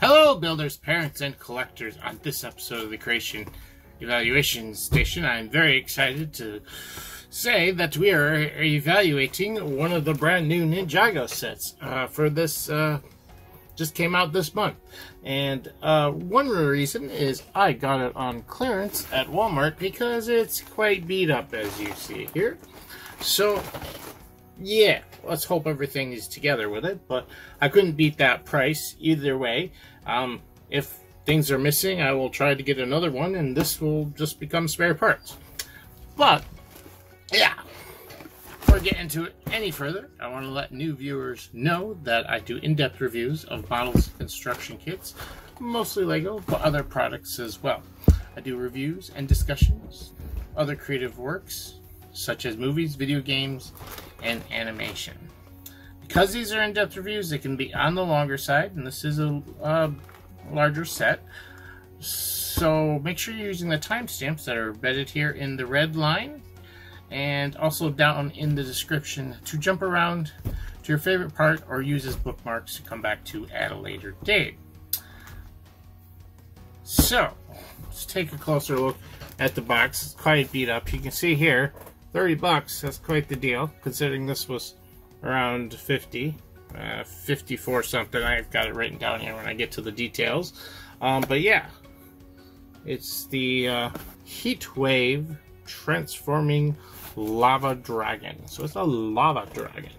Hello builders, parents, and collectors. On this episode of the Creation Evaluation Station, I'm very excited to say that we are evaluating one of the brand new Ninjago sets for this, just came out this month. And one reason is I got it on clearance at Walmart because it's quite beat up, as you see here. So yeah, let's hope everything is together with it, but I couldn't beat that price either way. If things are missing, I will try to get another one, and this will just become spare parts. But yeah, before I get into it any further, I want to let new viewers know that I do in-depth reviews of models, construction kits, mostly Lego, but other products as well. I do reviews and discussions, other creative works, such as movies, video games, and animation. Because these are in-depth reviews, they can be on the longer side, and this is a larger set. So make sure you're using the timestamps that are embedded here in the red line, and also down in the description to jump around to your favorite part or use as bookmarks to come back to at a later date. So let's take a closer look at the box. It's quite beat up. You can see here, 30 bucks, that's quite the deal, considering this was around 50, 54 something. I've got it written down here when I get to the details. But yeah, it's the Heatwave Transforming Lava Dragon. So it's a lava dragon.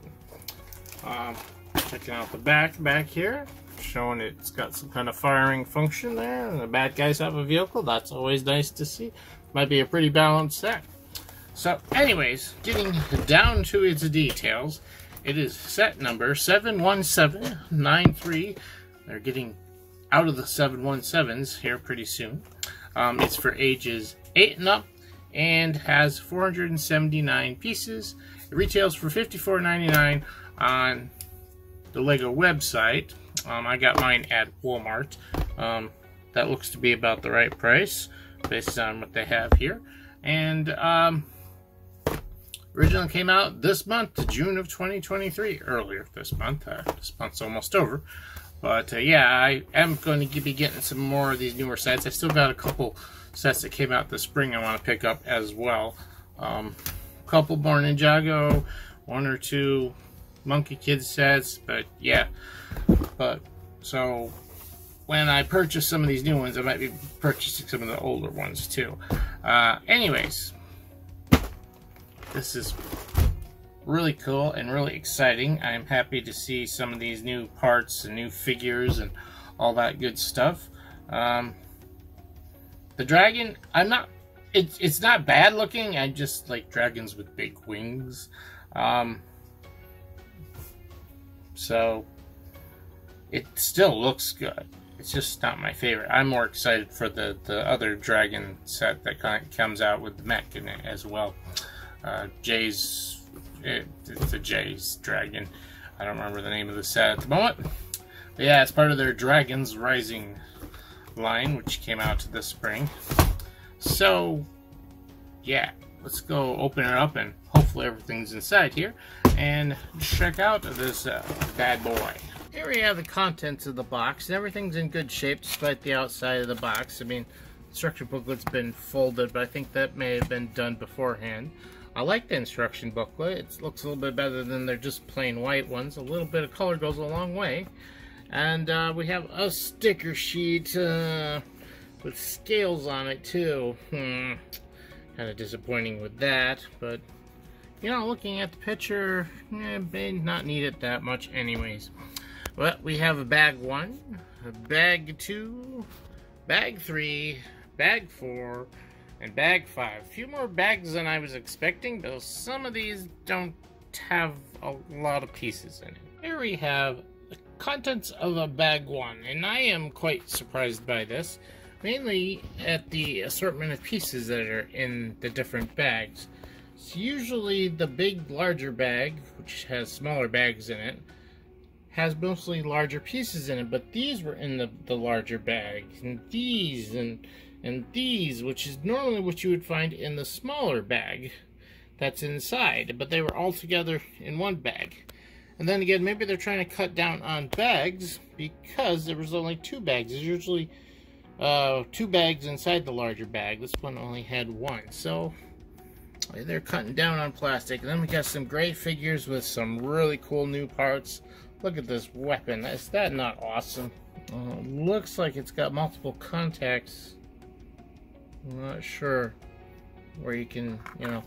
Checking out the back here, showing it's got some kind of firing function there, and the bad guys have a vehicle. That's always nice to see. Might be a pretty balanced set. So anyways, getting down to its details, it is set number 71793. They're getting out of the 717s here pretty soon. It's for ages 8 and up and has 479 pieces. It retails for $54.99 on the Lego website. I got mine at Walmart. That looks to be about the right price based on what they have here. And originally came out this month, June of 2023, earlier this month. This month's almost over. But yeah, I am going to be getting some more of these newer sets. I still got a couple sets that came out this spring I want to pick up as well. A couple more Ninjago, one or two Monkey Kid sets, but yeah. But so when I purchase some of these new ones, I might be purchasing some of the older ones too. Anyways, this is really cool and really exciting. I'm happy to see some of these new parts and new figures and all that good stuff. The dragon, it's not bad looking. I just like dragons with big wings. So it still looks good. It's just not my favorite. I'm more excited for the other dragon set that comes out with the mech in it as well. It's a Jay's dragon. I don't remember the name of the set at the moment. But yeah, it's part of their Dragons Rising line, which came out this spring. So yeah, let's go open it up and hopefully everything's inside here and check out this bad boy. Here we have the contents of the box, and everything's in good shape despite the outside of the box. I mean, the instruction booklet's been folded, but I think that may have been done beforehand. I like the instruction booklet. It looks a little bit better than their just plain white ones. A little bit of color goes a long way. And we have a sticker sheet with scales on it too. Kind of disappointing with that, but you know, looking at the picture, may not need it that much anyways. Well, we have a bag 1, a bag 2, bag 3, bag 4, and bag 5. A few more bags than I was expecting, though some of these don't have a lot of pieces in it. Here we have the contents of a bag 1, and I am quite surprised by this, mainly at the assortment of pieces that are in the different bags. It's usually the big, larger bag, which has smaller bags in it, has mostly larger pieces in it, but these were in the larger bag, and these, and And these, which is normally what you would find in the smaller bag that's inside, but they were all together in one bag. And then again, maybe they're trying to cut down on bags because there was only 2 bags. There's usually 2 bags inside the larger bag. This one only had 1. So they're cutting down on plastic. And then we got some gray figures with some really cool new parts. Look at this weapon. Is that not awesome? Looks like it's got multiple contacts. I'm not sure where you can, you know,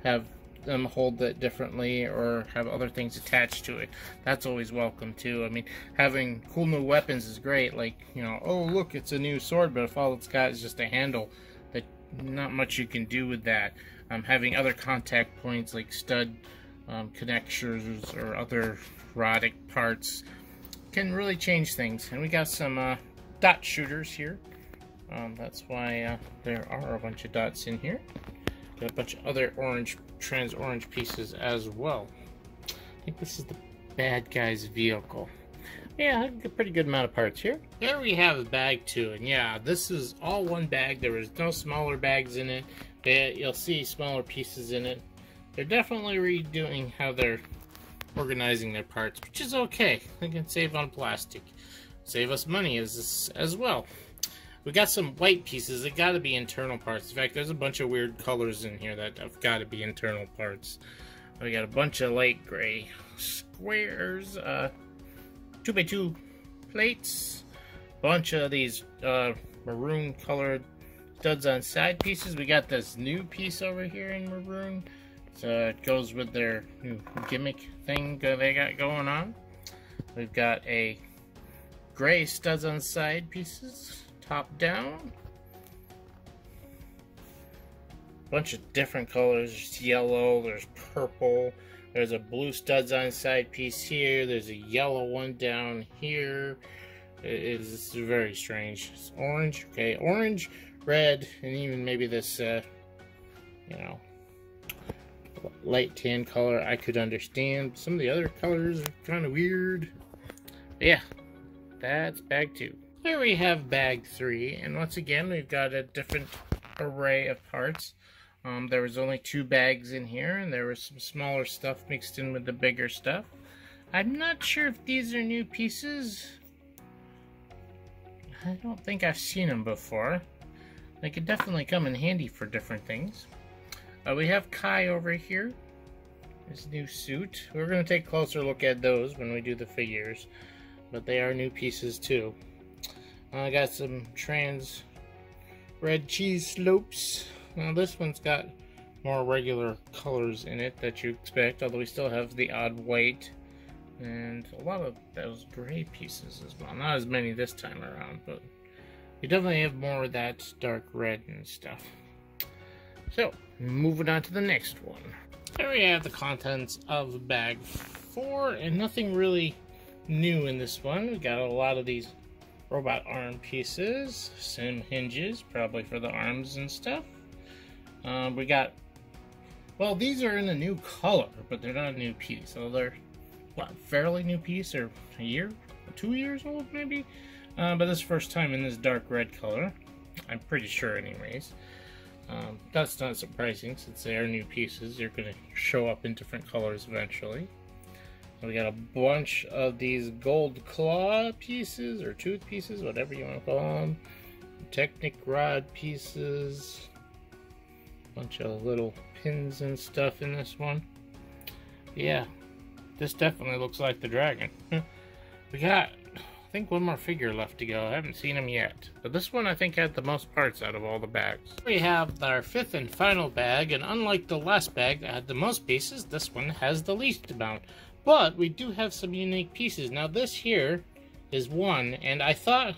have them hold it differently or have other things attached to it. That's always welcome too. I mean, having cool new weapons is great. Like, you know, oh look, it's a new sword, but if all it's got is just a handle, that not much you can do with that. Having other contact points like stud connectors or other rodic parts can really change things. And we got some dot shooters here. That's why there are a bunch of dots in here. Got a bunch of other trans orange pieces as well. I think this is the bad guy's vehicle. Yeah, a pretty good amount of parts here. There we have bag 2, and yeah, this is all one bag. There was no smaller bags in it. You'll see smaller pieces in it. They're definitely redoing how they're organizing their parts, which is okay. They can save on plastic, save us money as well. We got some white pieces. They got to be internal parts. In fact, there's a bunch of weird colors in here that have got to be internal parts. We got a bunch of light gray squares, 2x2 plates, bunch of these maroon colored studs on side pieces. We got this new piece over here in maroon. So it goes with their new gimmick thing they got going on. We've got a gray studs on side pieces, top down. Bunch of different colors. There's yellow, there's purple, there's a blue studs on side piece here, there's a yellow one down here. It's very strange. It's orange, okay, orange, red, and even maybe this, you know, light tan color I could understand. Some of the other colors are kind of weird. But yeah, that's bag 2. Here we have bag 3, and once again we've got a different array of parts. There was only 2 bags in here, and there was some smaller stuff mixed in with the bigger stuff. I'm not sure if these are new pieces. I don't think I've seen them before. They could definitely come in handy for different things. We have Kai over here. His new suit. We're going to take a closer look at those when we do the figures, but they are new pieces too. I got some trans red cheese slopes. Now this one's got more regular colors in it that you expect, although we still have the odd white and a lot of those gray pieces as well. Not as many this time around, but you definitely have more of that dark red and stuff. So, moving on to the next one. Here we have the contents of bag 4, and nothing really new in this one. We got a lot of these robot arm pieces, some hinges, probably for the arms and stuff. We got, well, these are in a new color, but they're not a new piece. So they're, what, fairly new piece, or a year, 2 years old maybe? But this is first time in this dark red color. I'm pretty sure anyways. That's not surprising since they are new pieces. They're going to show up in different colors eventually. We got a bunch of these gold claw pieces or tooth pieces, whatever you want to call them. Technic rod pieces. Bunch of little pins and stuff in this one. Yeah, this definitely looks like the dragon. We got, I think, one more figure left to go. I haven't seen him yet. But this one I think had the most parts out of all the bags. We have our 5th and final bag, and unlike the last bag that had the most pieces, this one has the least amount. But we do have some unique pieces. Now this here is one, and I thought,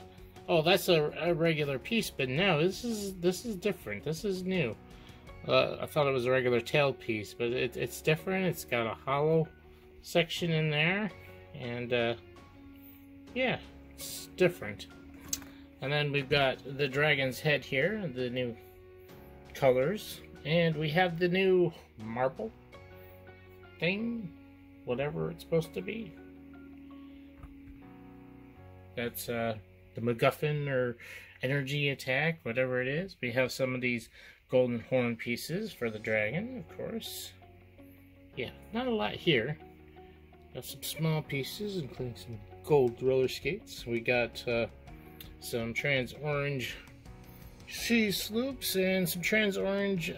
oh, that's a regular piece, but no, this is different. This is new. I thought it was a regular tail piece, but it's different. It's got a hollow section in there, and yeah, it's different. And then we've got the dragon's head here, the new colors, and we have the new marble thing, whatever it's supposed to be. That's the MacGuffin or energy attack, whatever it is. We have some of these golden horn pieces for the dragon, of course. Yeah, not a lot here. Got some small pieces, including some gold roller skates. We got some trans orange sea sloops and some trans orange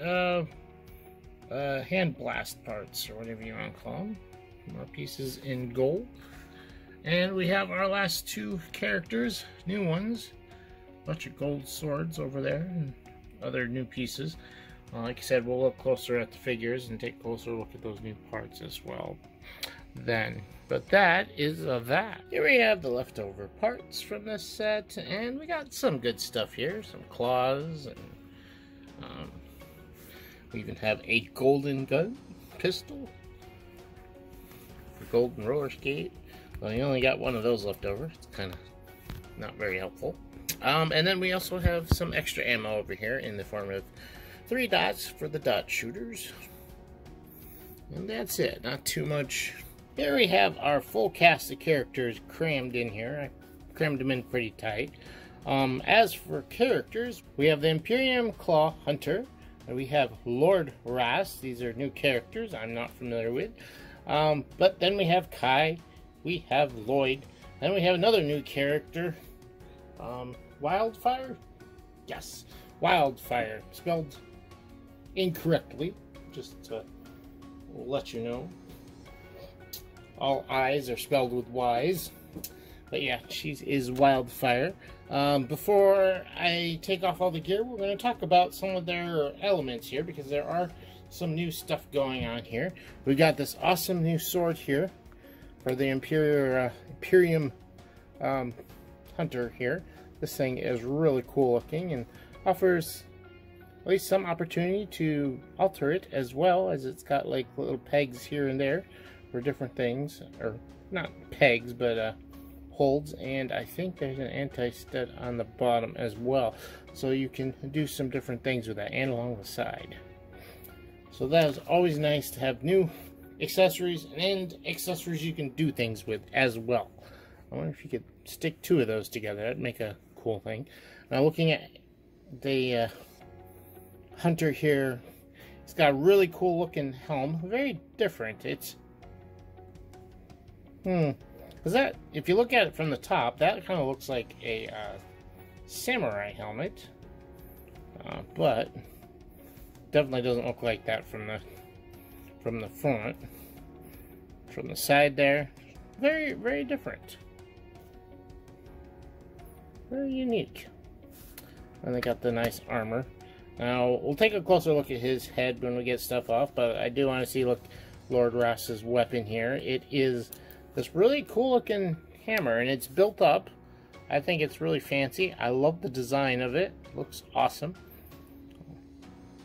hand blast parts, or whatever you want to call them. More pieces in gold. And we have our last two characters, new ones. Bunch of gold swords over there and other new pieces. Like I said, we'll look closer at the figures and take a closer look at those new parts as well then. But that is that. Here we have the leftover parts from this set, and we got some good stuff here. Some claws, and we even have a golden gun pistol, a golden roller skate. Well, you only got one of those left over. It's kind of not very helpful. And then we also have some extra ammo over here in the form of 3 dots for the dot shooters. And that's it. Not too much. Here we have our full cast of characters crammed in here. I crammed them in pretty tight. As for characters, we have the Imperium Claw Hunter. And we have Lord Ras. These are new characters I'm not familiar with. But then we have Kai. We have Lloyd. Then we have another new character. Wildfire? Yes. Wildfire. Spelled incorrectly. Just to let you know. All I's are spelled with Y's. But yeah, she is Wildfire. Before I take off all the gear, we're going to talk about some of their elements here, because there are some new stuff going on here. We got this awesome new sword here for the Imperium Hunter here. This thing is really cool looking and offers at least some opportunity to alter it, as well as it's got like little pegs here and there for different things, or not pegs, but holds, and I think there's an anti-stud on the bottom as well, so you can do some different things with that, and along the side. So that is always nice to have new accessories, and accessories you can do things with as well. I wonder if you could stick 2 of those together. That'd make a cool thing. Now, looking at the Hunter here, it's got a really cool looking helm. Very different. It's because that, if you look at it from the top, that kind of looks like a samurai helmet, but definitely doesn't look like that from the front. From the side there, very, very different. Very unique. And they got the nice armor. Now, we'll take a closer look at his head when we get stuff off, but I do want to see, look, Lord Ross's weapon here. It is this really cool looking hammer, and it's built up. I think it's really fancy. I love the design of it. Looks awesome.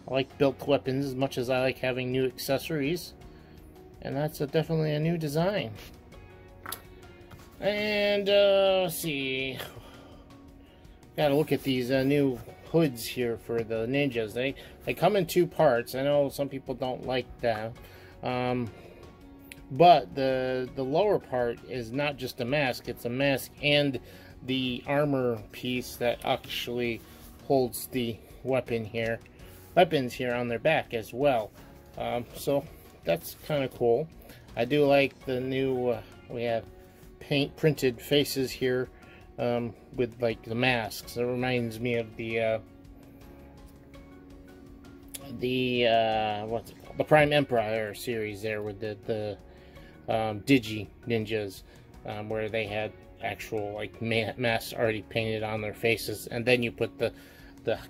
I like built weapons as much as I like having new accessories. And that's definitely a new design. And, let's see. Gotta look at these new hoods here for the ninjas. They come in 2 parts. I know some people don't like that. But the lower part is not just a mask. It's a mask and the armor piece that actually holds the weapons here on their back as well. So that's kind of cool. I do like the new we have printed faces here with like the masks. It reminds me of the what's it called? The Prime Empire series there with the Digi ninjas, where they had actual like masks already painted on their faces, and then you put the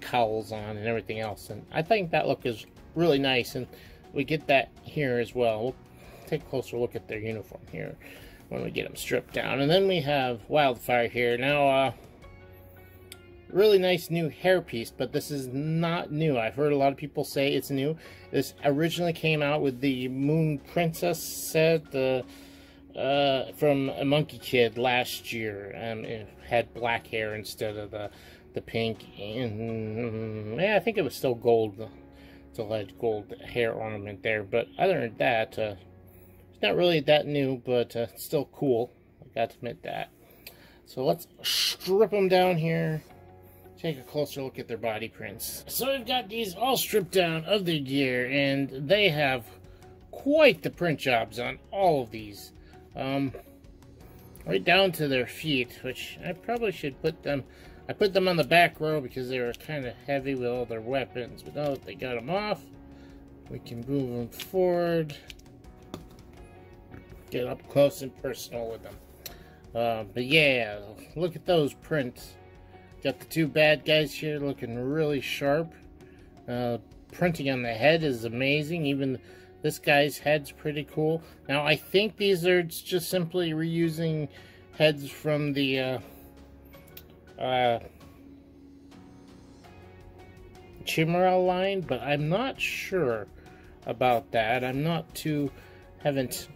cowls on and everything else. And I think that look is really nice, and we get that here as well. We'll take a closer look at their uniform here when we get them stripped down. And then we have Wildfire here. Now, really nice new hairpiece, but this is not new. I've heard a lot of people say it's new. This originally came out with the Moon Princess set from a Monkey Kid last year. It had black hair instead of the pink, and yeah, I think it was still gold. Still had gold hair ornament there, but other than that, it's not really that new, but it's still cool. I got to admit that. So let's strip them down here. take a closer look at their body prints. So we've got these all stripped down of their gear, and they have quite the print jobs on all of these. Right down to their feet, which I probably should put them... I put them on the back row because they were kind of heavy with all their weapons, but now that they got them off, we can move them forward, get up close and personal with them. But yeah, look at those prints. Got the two bad guys here looking really sharp. Printing on the head is amazing. Even this guy's head's pretty cool. Now I think these are just simply reusing heads from the Chimera line, but I'm not sure about that. Haven't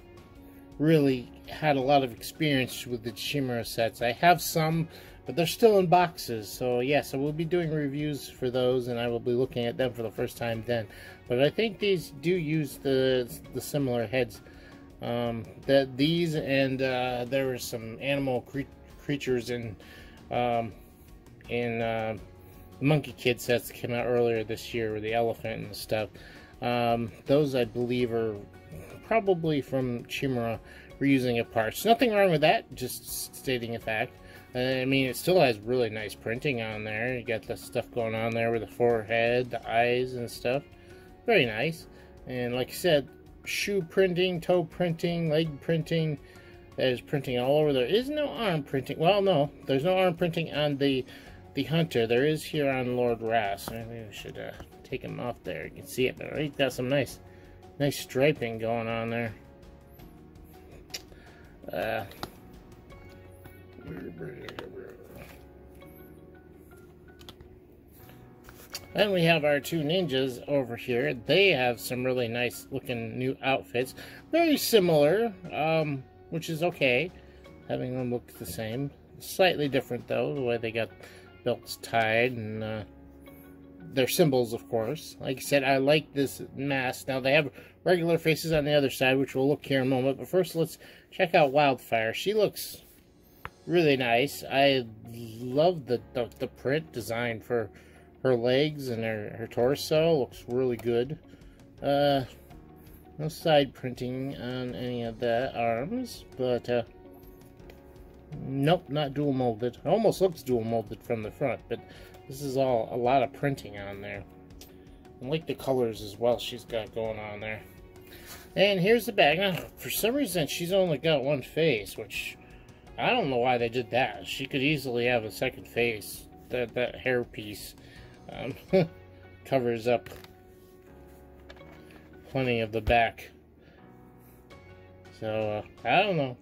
really had a lot of experience with the Chimera sets. I have some, but they're still in boxes. So yeah, so we'll be doing reviews for those, and I will be looking at them for the first time then. But I think these do use the similar heads. These and there were some animal creatures in Monkey Kid sets that came out earlier this year with the elephant and stuff. Those I believe are probably from Chimera reusing of parts. Nothing wrong with that, just stating a fact. I mean, it still has really nice printing on there. You got the stuff going on there with the forehead, the eyes and stuff. Very nice. And like I said, shoe printing, toe printing, leg printing. There's printing all over. There is no arm printing. Well, no, there's no arm printing on the Hunter. There is here on Lord Ras. Maybe we should take him off there. You can see it, but he's got some nice striping going on there. Then we have our two ninjas over here. They have some really nice looking new outfits. Very similar, which is okay. Having them look the same. Slightly different though, the way they got belts tied and their symbols, of course. Like I said, I like this mask. Now they have regular faces on the other side, which we'll look here in a moment. But first, let's check out Wildfire. She looks really nice. I love the print design for her legs and her torso. Looks really good. No side printing on any of the arms, but nope, not dual molded. It almost looks dual molded from the front, but this is all a lot of printing on there. I like the colors as well she's got going on there. And here's the bag. Now, for some reason, she's only got one face, which I don't know why they did that. She could easily have a second face. That hair piece covers up plenty of the back. So, I don't know.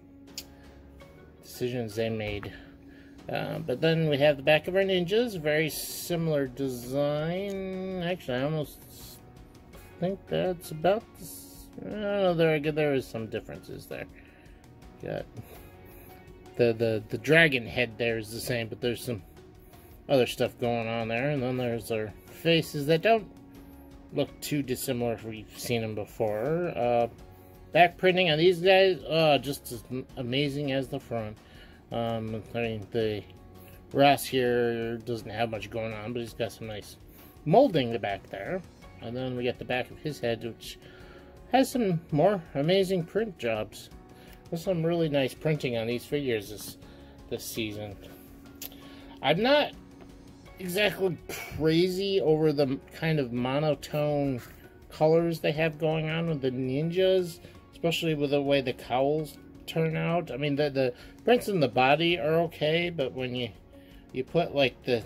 Decisions they made. But then we have the back of our ninjas. Very similar design. Actually, I almost think that's about this. I don't know, there is some differences there. Got the dragon head there is the same, but there's some other stuff going on there. And then there's their faces that don't look too dissimilar if we've seen them before. Back printing on these guys, just as amazing as the front. I mean, the Ras here doesn't have much going on, but he's got some nice molding the back there. And then we got the back of his head, which has some more amazing print jobs. There's some really nice printing on these figures this season. I'm not exactly crazy over the kind of monotone colors they have going on with the ninjas, especially with the way the cowls turn out. I mean, the prints in the body are okay, but when you put like the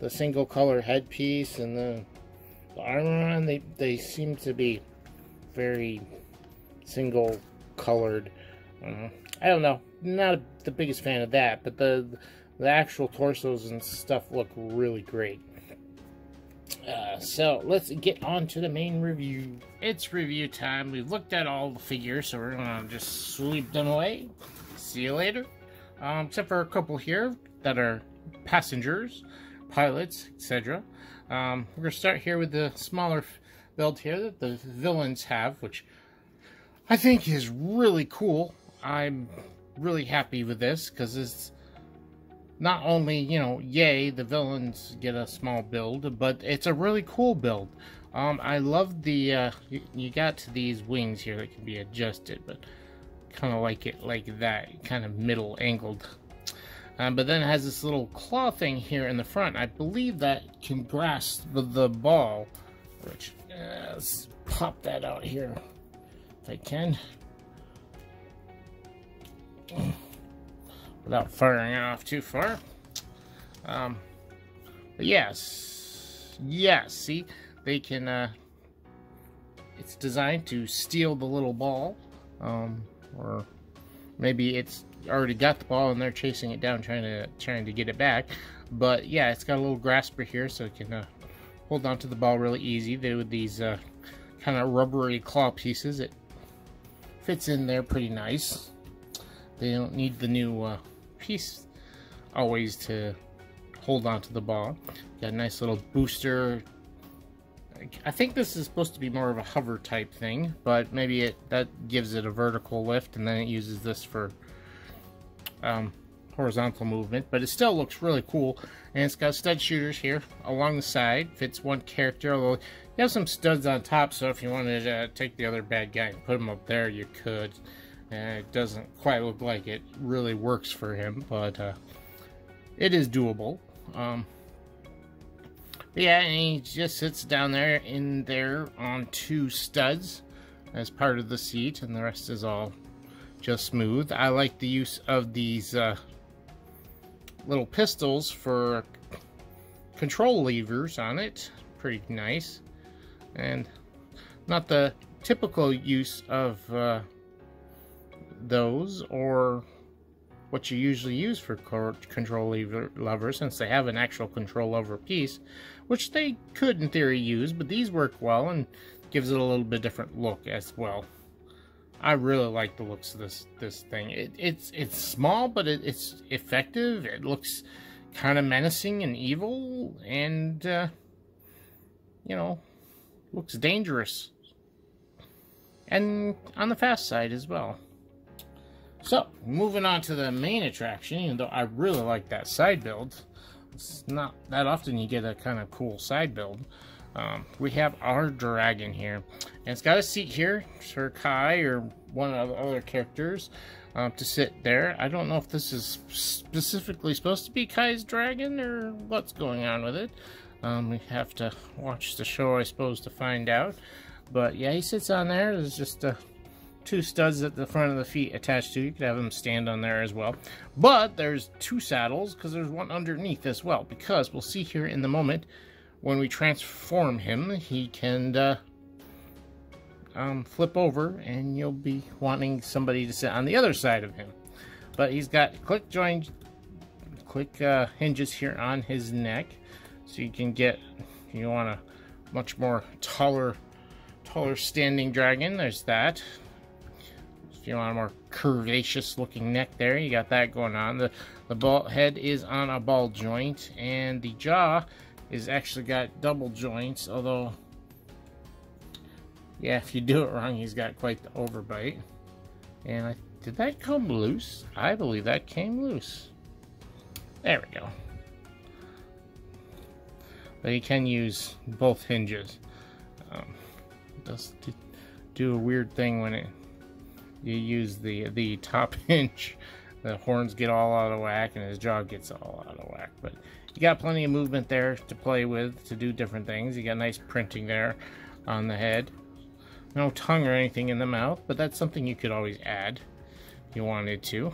single color headpiece and the armor on, they seem to be very single colored. I don't know, not the biggest fan of that, but the actual torsos and stuff look really great. So let's get on to the main review. It's review time. We've looked at all the figures, so we're gonna just sweep them away. See you later. Except for a couple here that are passengers, pilots, etc. We're gonna start here with the smaller build here that the villains have, which I think is really cool. I'm really happy with this because not only, you know, yay, the villains get a small build, but it's a really cool build. I love the, you got these wings here that can be adjusted, but kind of like it like that, kind of middle angled. But then it has this little claw thing here in the front. I believe that can grasp the ball, which, let's pop that out here if I can. Without firing it off too far. But yes, see, they can, it's designed to steal the little ball, or maybe it's already got the ball and they're chasing it down, trying to get it back. But yeah, it's got a little grasper here, so it can hold on to the ball really easy. With these kind of rubbery claw pieces, it fits in there pretty nice. They don't need the new piece always to hold on to the ball. Got a nice little booster. I think this is supposed to be more of a hover type thing, but maybe that gives it a vertical lift, and then it uses this for horizontal movement. But it still looks really cool, and it's got stud shooters here along the side. Fits one character, although you have some studs on top, so if you wanted to take the other bad guy and put him up there, you could. And it doesn't quite look like it really works for him, but it is doable. Yeah, and he just sits down there on 2 studs as part of the seat, and the rest is all just smooth. I like the use of these little pistols for control levers on it. Pretty nice. And not the typical use of those, or what you usually use for control lever, since they have an actual control lever piece, which they could in theory use, but these work well and gives it a little bit different look as well. I really like the looks of this thing. It's small, but it's effective. It looks kind of menacing and evil, and you know, looks dangerous, and on the fast side as well. So, moving on to the main attraction, even though I really like that side build. It's not that often you get a kind of cool side build. We have our dragon here. And it's got a seat here for Kai or one of the other characters to sit there. I don't know if this is specifically supposed to be Kai's dragon or what's going on with it. We have to watch the show, I suppose, to find out. But yeah, he sits on there. There's just 2 studs at the front of the feet attached to. You could have him stand on there as well. But there's 2 saddles, because there's one underneath as well. Because we'll see here in the moment, when we transform him, he can flip over, and you'll be wanting somebody to sit on the other side of him. But he's got click hinges here on his neck, so you can get, if you want a much more taller standing dragon, there's that. If you want a more curvaceous looking neck there, you got that going on. The ball head is on a ball joint, and the jaw is actually got double joints, although yeah, if you do it wrong, he's got quite the overbite. And did that come loose? I believe that came loose. There we go. But you can use both hinges. It does do a weird thing when you use the top hinge. The horns get all out of whack, and his jaw gets all out of whack. But you got plenty of movement there to play with, to do different things. You got nice printing there on the head. No tongue or anything in the mouth, but that's something you could always add if you wanted to.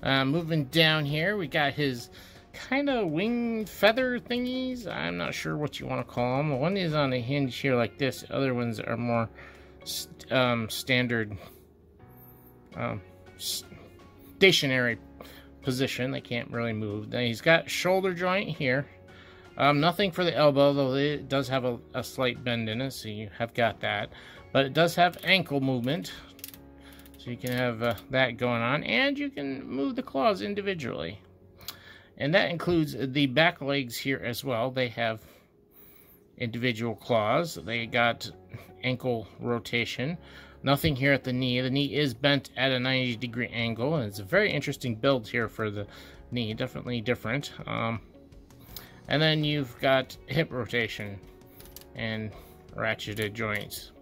Moving down here, we got his kind of wing feather thingies. I'm not sure what you want to call them. One is on a hinge here like this. The other ones are more standard stationary position. They can't really move. Then he's got shoulder joint here. Nothing for the elbow, though it does have a slight bend in it, so you have got that. But it does have ankle movement, so you can have that going on, and you can move the claws individually. And that includes the back legs here as well. They have individual claws. They got ankle rotation. Nothing here at the knee. The knee is bent at a 90-degree angle, and it's a very interesting build here for the knee, definitely different. And then you've got hip rotation and ratcheted joints.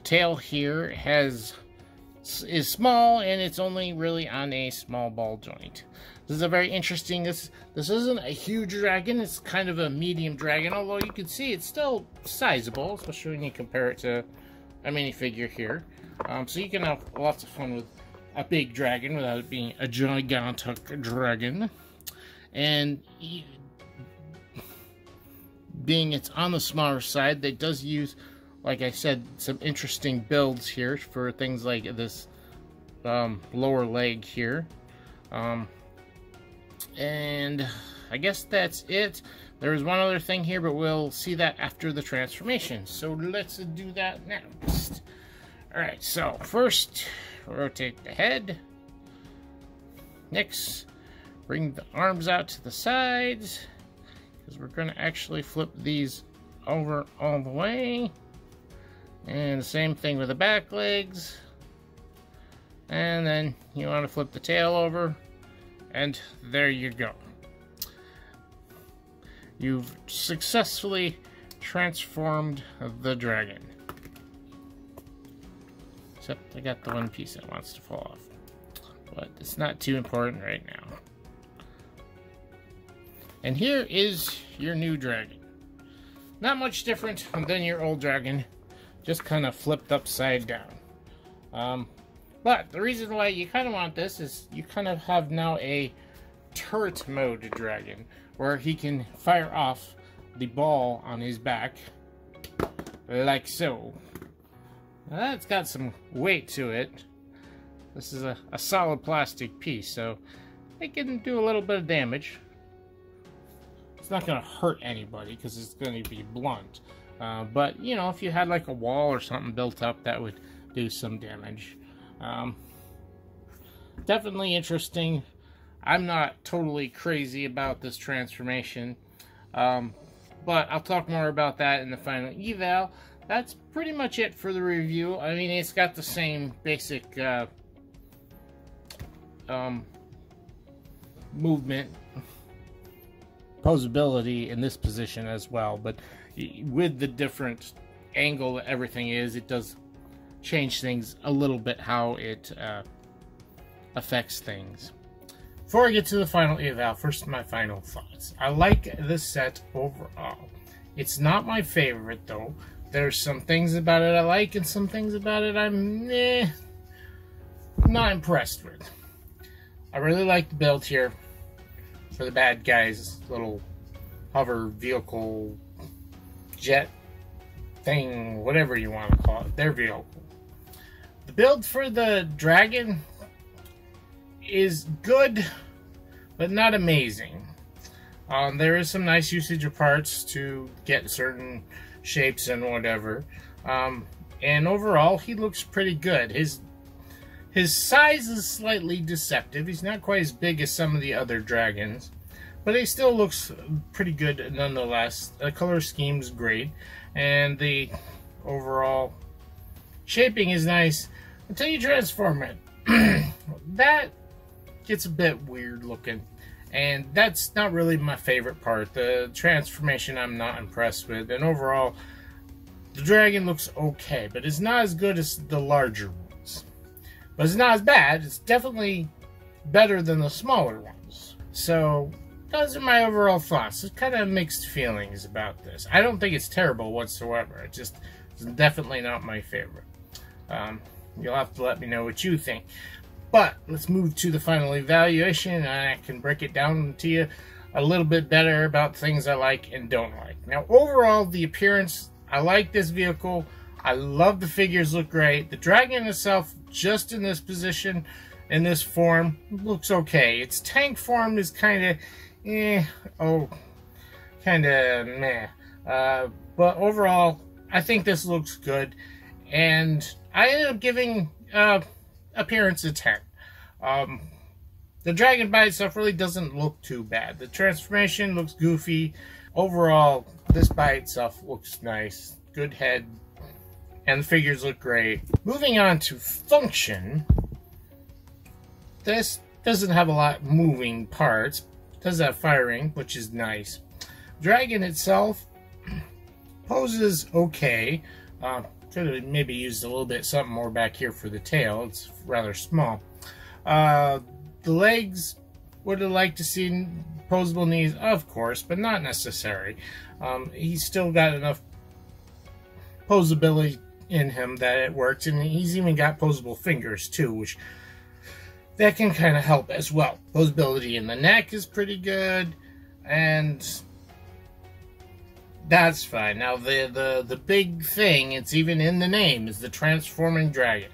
Tail here is small, and it's only really on a small ball joint. This is a very interesting, this isn't a huge dragon, it's kind of a medium dragon, although you can see it's still sizable, especially when you compare it to a minifigure here. So you can have lots of fun with a big dragon without it being a gigantic dragon. And being it's on the smaller side, that does use, like I said, some interesting builds here for things like this lower leg here. And I guess that's it. There's one other thing here, but we'll see that after the transformation. So let's do that next. Alright, so first, rotate the head. Next, bring the arms out to the sides, because we're going to actually flip these over all the way. And the same thing with the back legs. And then you want to flip the tail over. And there you go. You've successfully transformed the dragon. Except I got the one piece that wants to fall off. But it's not too important right now. And here is your new dragon. Not much different than your old dragon. Just kind of flipped upside down. But the reason why you kind of want this is you kind of have now a turret mode dragon, where he can fire off the ball on his back, like so. Now that's got some weight to it. This is a solid plastic piece, so it can do a little bit of damage. It's not going to hurt anybody because it's going to be blunt. But, you know, if you had like a wall or something built up, that would do some damage. Definitely interesting. I'm not totally crazy about this transformation. But I'll talk more about that in the final eval. That's pretty much it for the review. I mean, it's got the same basic movement, posability in this position as well, but with the different angle that everything is, it does change things a little bit how it affects things. Before I get to the final eval, first my final thoughts. I like this set overall. It's not my favorite though. There's some things about it I like and some things about it I'm not impressed with. I really like the build here for the bad guys, little hover vehicle jet thing, whatever you want to call it, their vehicle. The build for the dragon is good, but not amazing. There is some nice usage of parts to get certain shapes and whatever. And overall, he looks pretty good. His size is slightly deceptive. He's not quite as big as some of the other dragons, but he still looks pretty good nonetheless. The color scheme's great, and the overall shaping is nice until you transform it. That gets a bit weird looking, and that's not really my favorite part. The transformation I'm not impressed with, and overall the dragon looks okay, but it's not as good as the larger ones. But it's not as bad. It's definitely better than the smaller ones. So those are my overall thoughts. It's kind of mixed feelings about this. I don't think it's terrible whatsoever. It's definitely not my favorite. You'll have to let me know what you think. But let's move to the final evaluation, and I can break it down to you a little bit better about things I like and don't like. Now, overall, the appearance, I like this vehicle. I love the figures, look great. The dragon itself, just in this position, in this form, looks okay. Its tank form is kind of, kind of meh. But overall, I think this looks good. And I ended up giving appearance a 10. The dragon by itself really doesn't look too bad. The transformation looks goofy. Overall, this by itself looks nice. Good head. And the figures look great. Moving on to function. This Doesn't have a lot moving parts. Does have firing, which is nice. Dragon itself poses okay. Could have maybe used a little bit something more back here for the tail. It's rather small. The legs, would have liked to see posable knees, of course, but not necessary. He's still got enough posability in him that it works, and he's even got posable fingers too, which that can kind of help as well. Posability in the neck is pretty good, and that's fine. Now the big thing, it's even in the name, is the Transforming Dragon.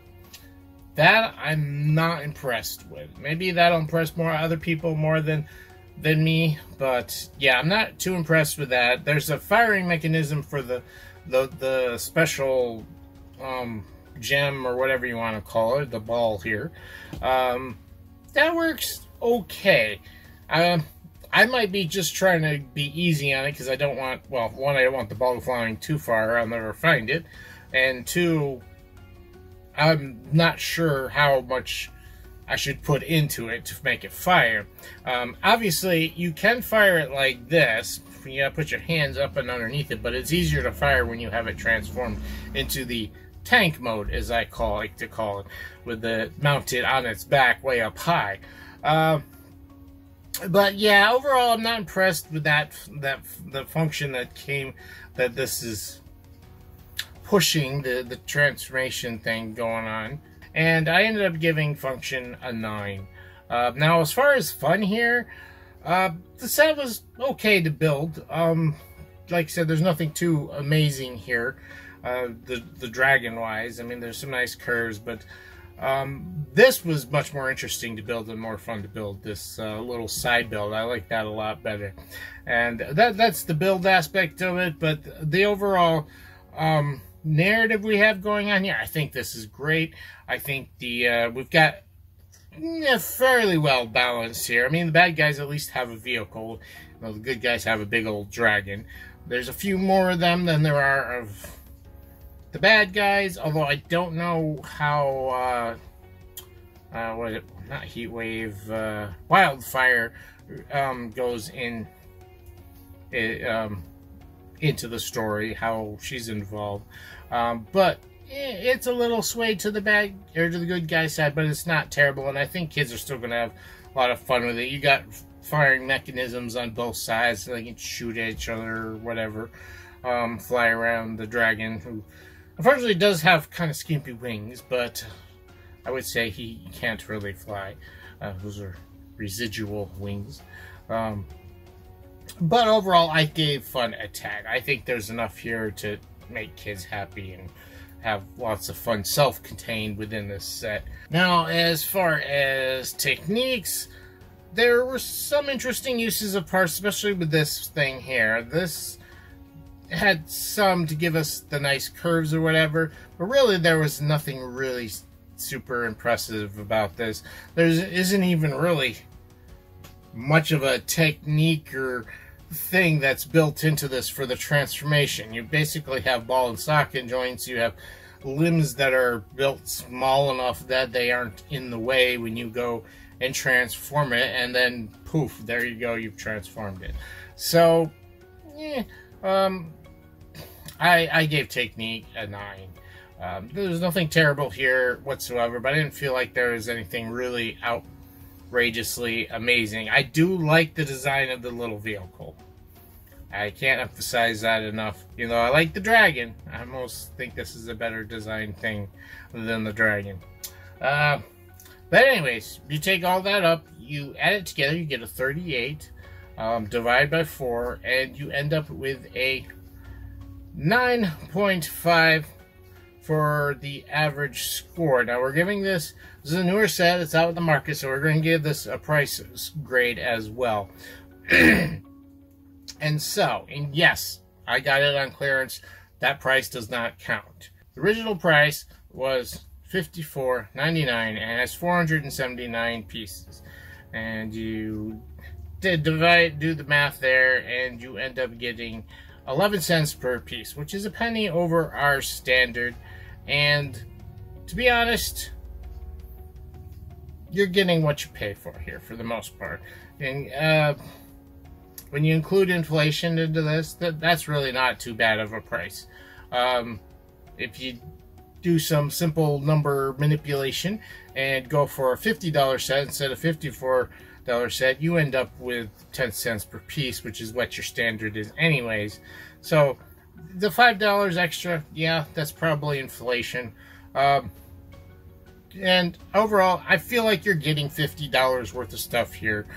That I'm not impressed with. Maybe that'll impress more other people more than me, but yeah, I'm not too impressed with that. There's a firing mechanism for the special gem, or whatever you want to call it, the ball here. That works okay. I might be just trying to be easy on it because I don't want, well, one, I don't want the ball flying too far, I'll never find it, and two, I'm not sure how much I should put into it to make it fire. Obviously, you can fire it like this. You gotta put your hands up and underneath it, but it's easier to fire when you have it transformed into the tank mode, as I like to call it, with the mounted on its back way up high. But yeah, overall, I'm not impressed with the function that this is pushing, the transformation thing going on. And I ended up giving function a 9. Now, as far as fun here, the set was okay to build. Like I said, there's nothing too amazing here, the dragon-wise. I mean, there's some nice curves, but this was much more interesting to build and more fun to build, this little side build. I like that a lot better. And that's the build aspect of it, but the overall narrative we have going on here, I think this is great. I think we've got fairly well balanced here. I mean, the bad guys at least have a vehicle. You know, the good guys have a big old dragon. There's a few more of them than there are of the bad guys, although I don't know how not Heatwave, Wildfire goes in into the story, how she's involved. But it's a little swayed to the bad or to the good guy side, but it's not terrible, and I think kids are still going to have a lot of fun with it. You got firing mechanisms on both sides, so they can shoot at each other or whatever, fly around the dragon, who unfortunately does have kind of skimpy wings, but I would say he can't really fly. Those are residual wings. But overall, I gave fun a 10. I think there's enough here to make kids happy and have lots of fun self-contained within this set. Now, as far as techniques, there were some interesting uses of parts, especially with this thing here. This had some to give us the nice curves or whatever, but really there was nothing really super impressive about this. There isn't even really much of a technique or thing that's built into this for the transformation. You basically have ball and socket joints. You have limbs that are built small enough that they aren't in the way when you go and transform it, and then poof, there you go, you've transformed it. So yeah, I gave technique a 9. There's nothing terrible here whatsoever, but I didn't feel like there was anything really outrageously amazing. I do like the design of the little vehicle. I can't emphasize that enough. You know, I like the dragon. I almost think this is a better design thing than the dragon. But anyways, you take all that up, you add it together, you get a 38, divide by 4, and you end up with a 9.5 for the average score. Now we're giving this is a newer set, it's out in the market, so we're going to give this a price grade as well. And yes, I got it on clearance. That price does not count. The original price was $54.99 and has 479 pieces. And you do the math there, and you end up getting 11 cents per piece, which is a penny over our standard. And to be honest, you're getting what you pay for here for the most part. And when you include inflation into this, that's really not too bad of a price. If you do some simple number manipulation and go for a $50 set instead of $54 set, you end up with 10 cents per piece, which is what your standard is anyways. So the $5 extra, yeah, that's probably inflation. And overall, I feel like you're getting $50 worth of stuff here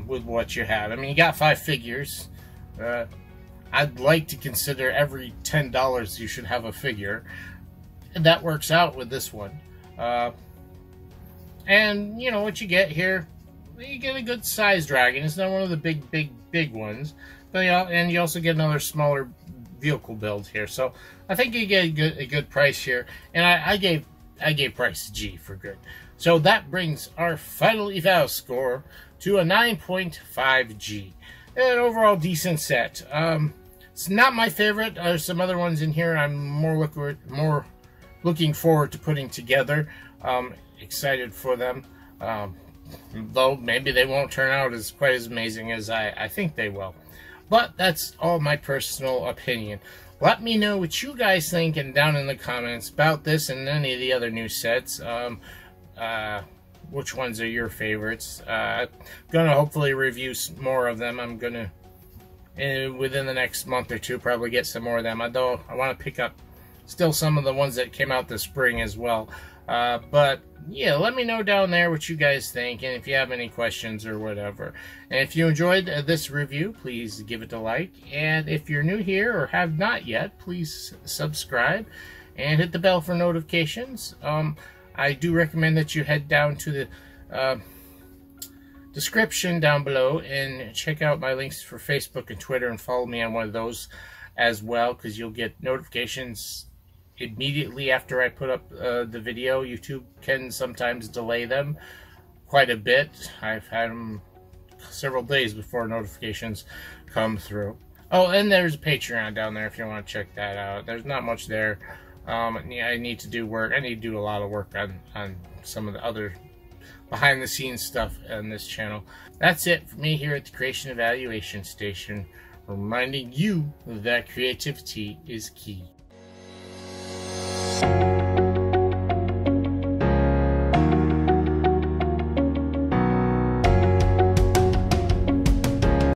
with what you have. I mean, you got 5 figures. I'd like to consider every $10 you should have a figure. And that works out with this one. And, you know, what you get here, you get a good size dragon. It's not one of the big ones. But, yeah, and you also get another smaller vehicle build here. So I think you get a good price here. And I gave price G for good. So that brings our final eval score to a 9.5 G. An overall decent set. It's not my favorite. There's some other ones in here I'm more looking forward to putting together. Excited for them. Though maybe they won't turn out as quite as amazing as I think they will. But that's all my personal opinion. Let me know what you guys think down in the comments about this and any of the other new sets. Which ones are your favorites? I'm going to hopefully review more of them. I'm going to, within the next month or two, probably get some more of them. Although I want to pick up still some of the ones that came out this spring as well. But yeah, let me know down there what you guys think and if you have any questions or whatever. And if you enjoyed this review, please give it a like. And if you're new here or have not yet, please subscribe and hit the bell for notifications. I do recommend that you head down to the description down below and check out my links for Facebook and Twitter and follow me on one of those as well, because you'll get notifications immediately after I put up the video. YouTube can sometimes delay them quite a bit. I've had them several days before notifications come through. Oh, and there's a Patreon down there if you want to check that out. There's not much there. Yeah, I need to do work. I need to do a lot of work on some of the other behind the scenes stuff on this channel. That's it for me here at the Creation Evaluation Station, reminding you that creativity is key.